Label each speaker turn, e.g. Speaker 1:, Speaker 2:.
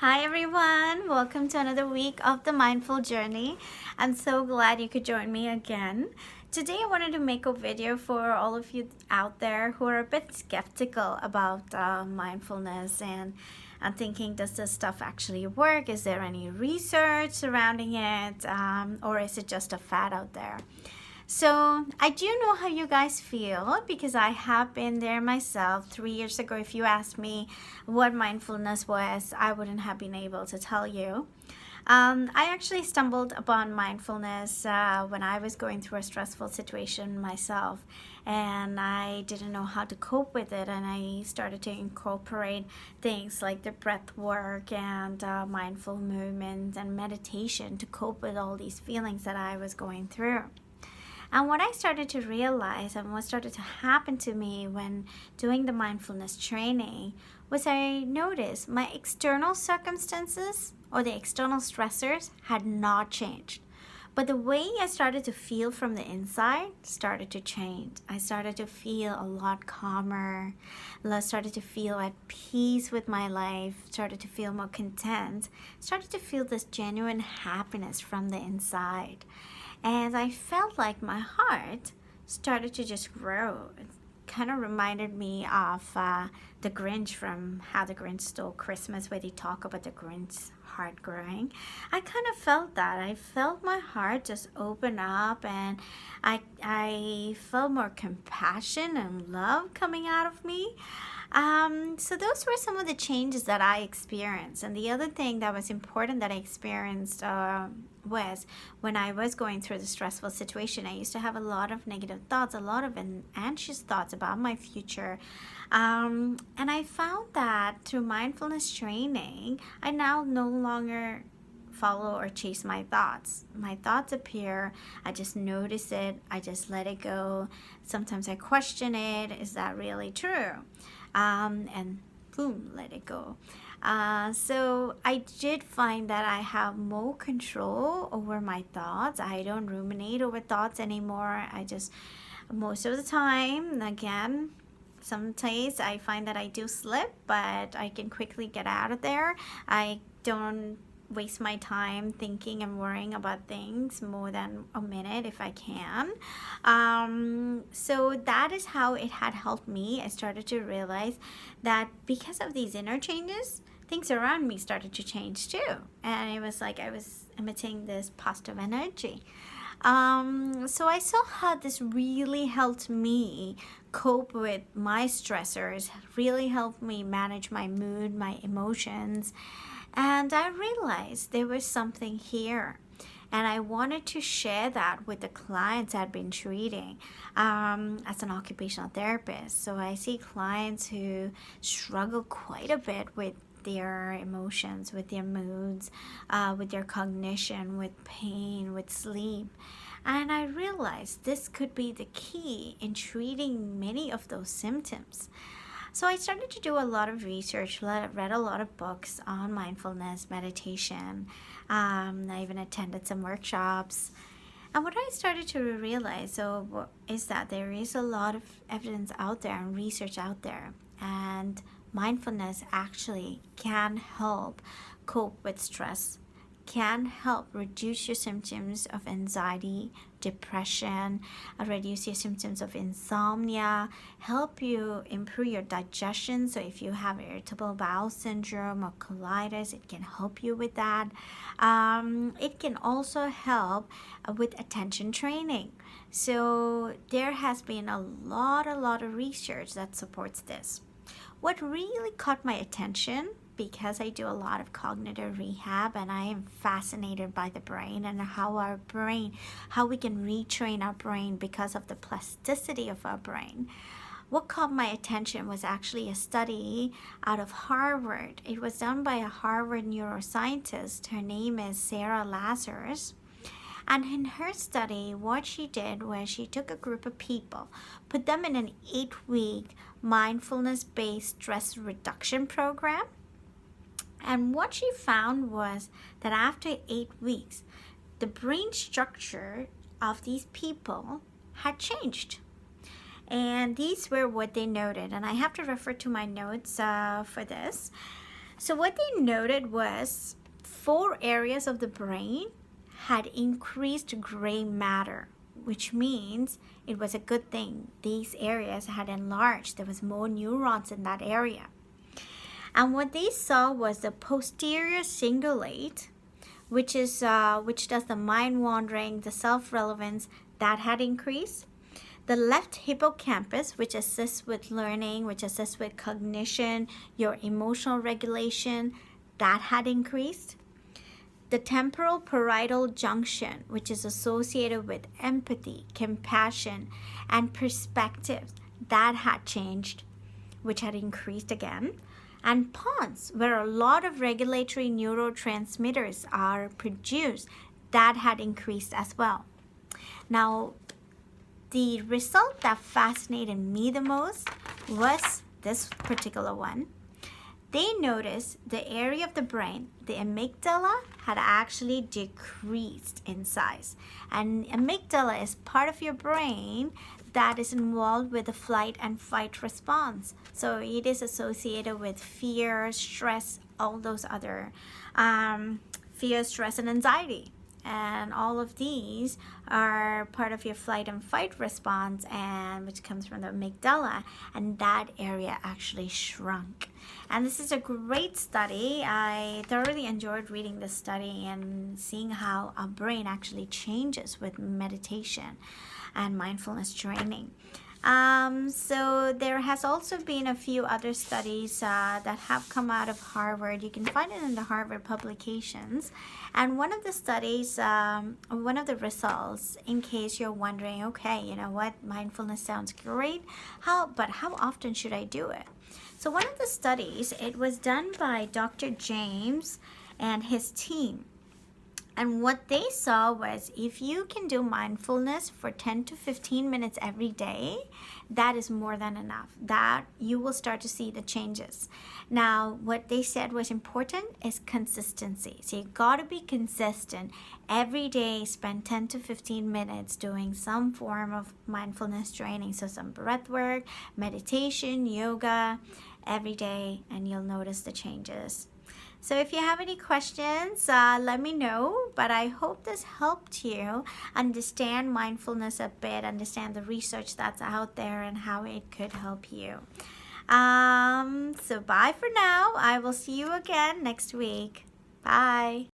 Speaker 1: Hi everyone, welcome to another week of the Mindful Journey. I'm so glad you could join me again. Today I wanted to make a video for all of you out there who are a bit skeptical about mindfulness and thinking, does this stuff actually work? Is there any research surrounding it, or is it just a fad out there? So I do know how you guys feel because I have been there myself. 3 years ago, if you asked me what mindfulness was, I wouldn't have been able to tell you. I actually stumbled upon mindfulness when I was going through a stressful situation myself, and I didn't know how to cope with it, and I started to incorporate things like the breath work and mindful movement and meditation to cope with all these feelings that I was going through. And what I started to realize and what started to happen to me when doing the mindfulness training was I noticed my external circumstances or the external stressors had not changed. But the way I started to feel from the inside started to change. I started to feel a lot calmer, started to feel at peace with my life, started to feel more content, started to feel this genuine happiness from the inside. And I felt like my heart started to just grow. It kind of reminded me of the Grinch from How the Grinch Stole Christmas, where they talk about the Grinch's heart growing. I kind of felt that. I felt my heart just open up, and I felt more compassion and love coming out of me. So those were some of the changes that I experienced. And the other thing that was important that I experienced was when I was going through the stressful situation, I used to have a lot of negative thoughts, a lot of anxious thoughts about my future. And I found that through mindfulness training, I now no longer follow or chase my thoughts. My thoughts appear, I just notice it, I just let it go. Sometimes I question it, is that really true? And boom, let it go. So I did find that I have more control over my thoughts. I don't ruminate over thoughts anymore. I just, most of the time, again, some days I find that I do slip, but I can quickly get out of there. I don't waste my time thinking and worrying about things more than a minute if I can. So that is how it had helped me. I started to realize that because of these inner changes, things around me started to change too. And it was like I was emitting this positive energy. So I saw how this really helped me cope with my stressors, really helped me manage my mood, my emotions. And I realized there was something here. And I wanted to share that with the clients I'd been treating as an occupational therapist. So I see clients who struggle quite a bit with their emotions, with their moods, with their cognition, with pain, with sleep. And I realized this could be the key in treating many of those symptoms. So I started to do a lot of research, read a lot of books on mindfulness, meditation. I even attended some workshops. And what I started to realize is that there is a lot of evidence out there and research out there. And mindfulness actually can help cope with stress, can help reduce your symptoms of anxiety, depression, reduce your symptoms of insomnia, help you improve your digestion. So if you have irritable bowel syndrome or colitis, it can help you with that. It can also help with attention training. So there has been a lot of research that supports this. What really caught my attention, because I do a lot of cognitive rehab and I am fascinated by the brain and how we can retrain our brain because of the plasticity of our brain. What caught my attention was actually a study out of Harvard. It was done by a Harvard neuroscientist. Her name is Sarah Lazarus. And in her study, what she did was she took a group of people, put them in an 8-week mindfulness-based stress reduction program. And what she found was that after 8 weeks, the brain structure of these people had changed. And these were what they noted. And I have to refer to my notes for this. So what they noted was 4 areas of the brain had increased gray matter, which means it was a good thing. These areas had enlarged. There was more neurons in that area. And what they saw was the posterior cingulate, which does the mind wandering, the self-relevance, that had increased. The left hippocampus, which assists with learning, which assists with cognition, your emotional regulation, that had increased. The temporal parietal junction, which is associated with empathy, compassion, and perspective, that had changed, which had increased again. And pons, where a lot of regulatory neurotransmitters are produced, that had increased as well. Now, the result that fascinated me the most was this particular one. They noticed the area of the brain, the amygdala, had actually decreased in size. And amygdala is part of your brain that is involved with the flight and fight response. So it is associated with fear, stress, all those other fear, stress, and anxiety. And all of these are part of your flight and fight response, and which comes from the amygdala, and that area actually shrunk. And this is a great study. I thoroughly enjoyed reading this study and seeing how our brain actually changes with meditation and mindfulness training. So there has also been a few other studies that have come out of Harvard. You can find it in the Harvard publications. And one of the studies, one of the results, in case you're wondering, okay, you know what, mindfulness sounds great, but how often should I do it? So one of the studies, it was done by Dr. James and his team. And what they saw was if you can do mindfulness for 10 to 15 minutes every day, that is more than enough. That you will start to see the changes. Now, what they said was important is consistency. So you got to be consistent. Every day, spend 10 to 15 minutes doing some form of mindfulness training. So some breath work, meditation, yoga, every day, and you'll notice the changes. So if you have any questions, let me know. But I hope this helped you understand mindfulness a bit, understand the research that's out there and how it could help you. So bye for now. I will see you again next week. Bye.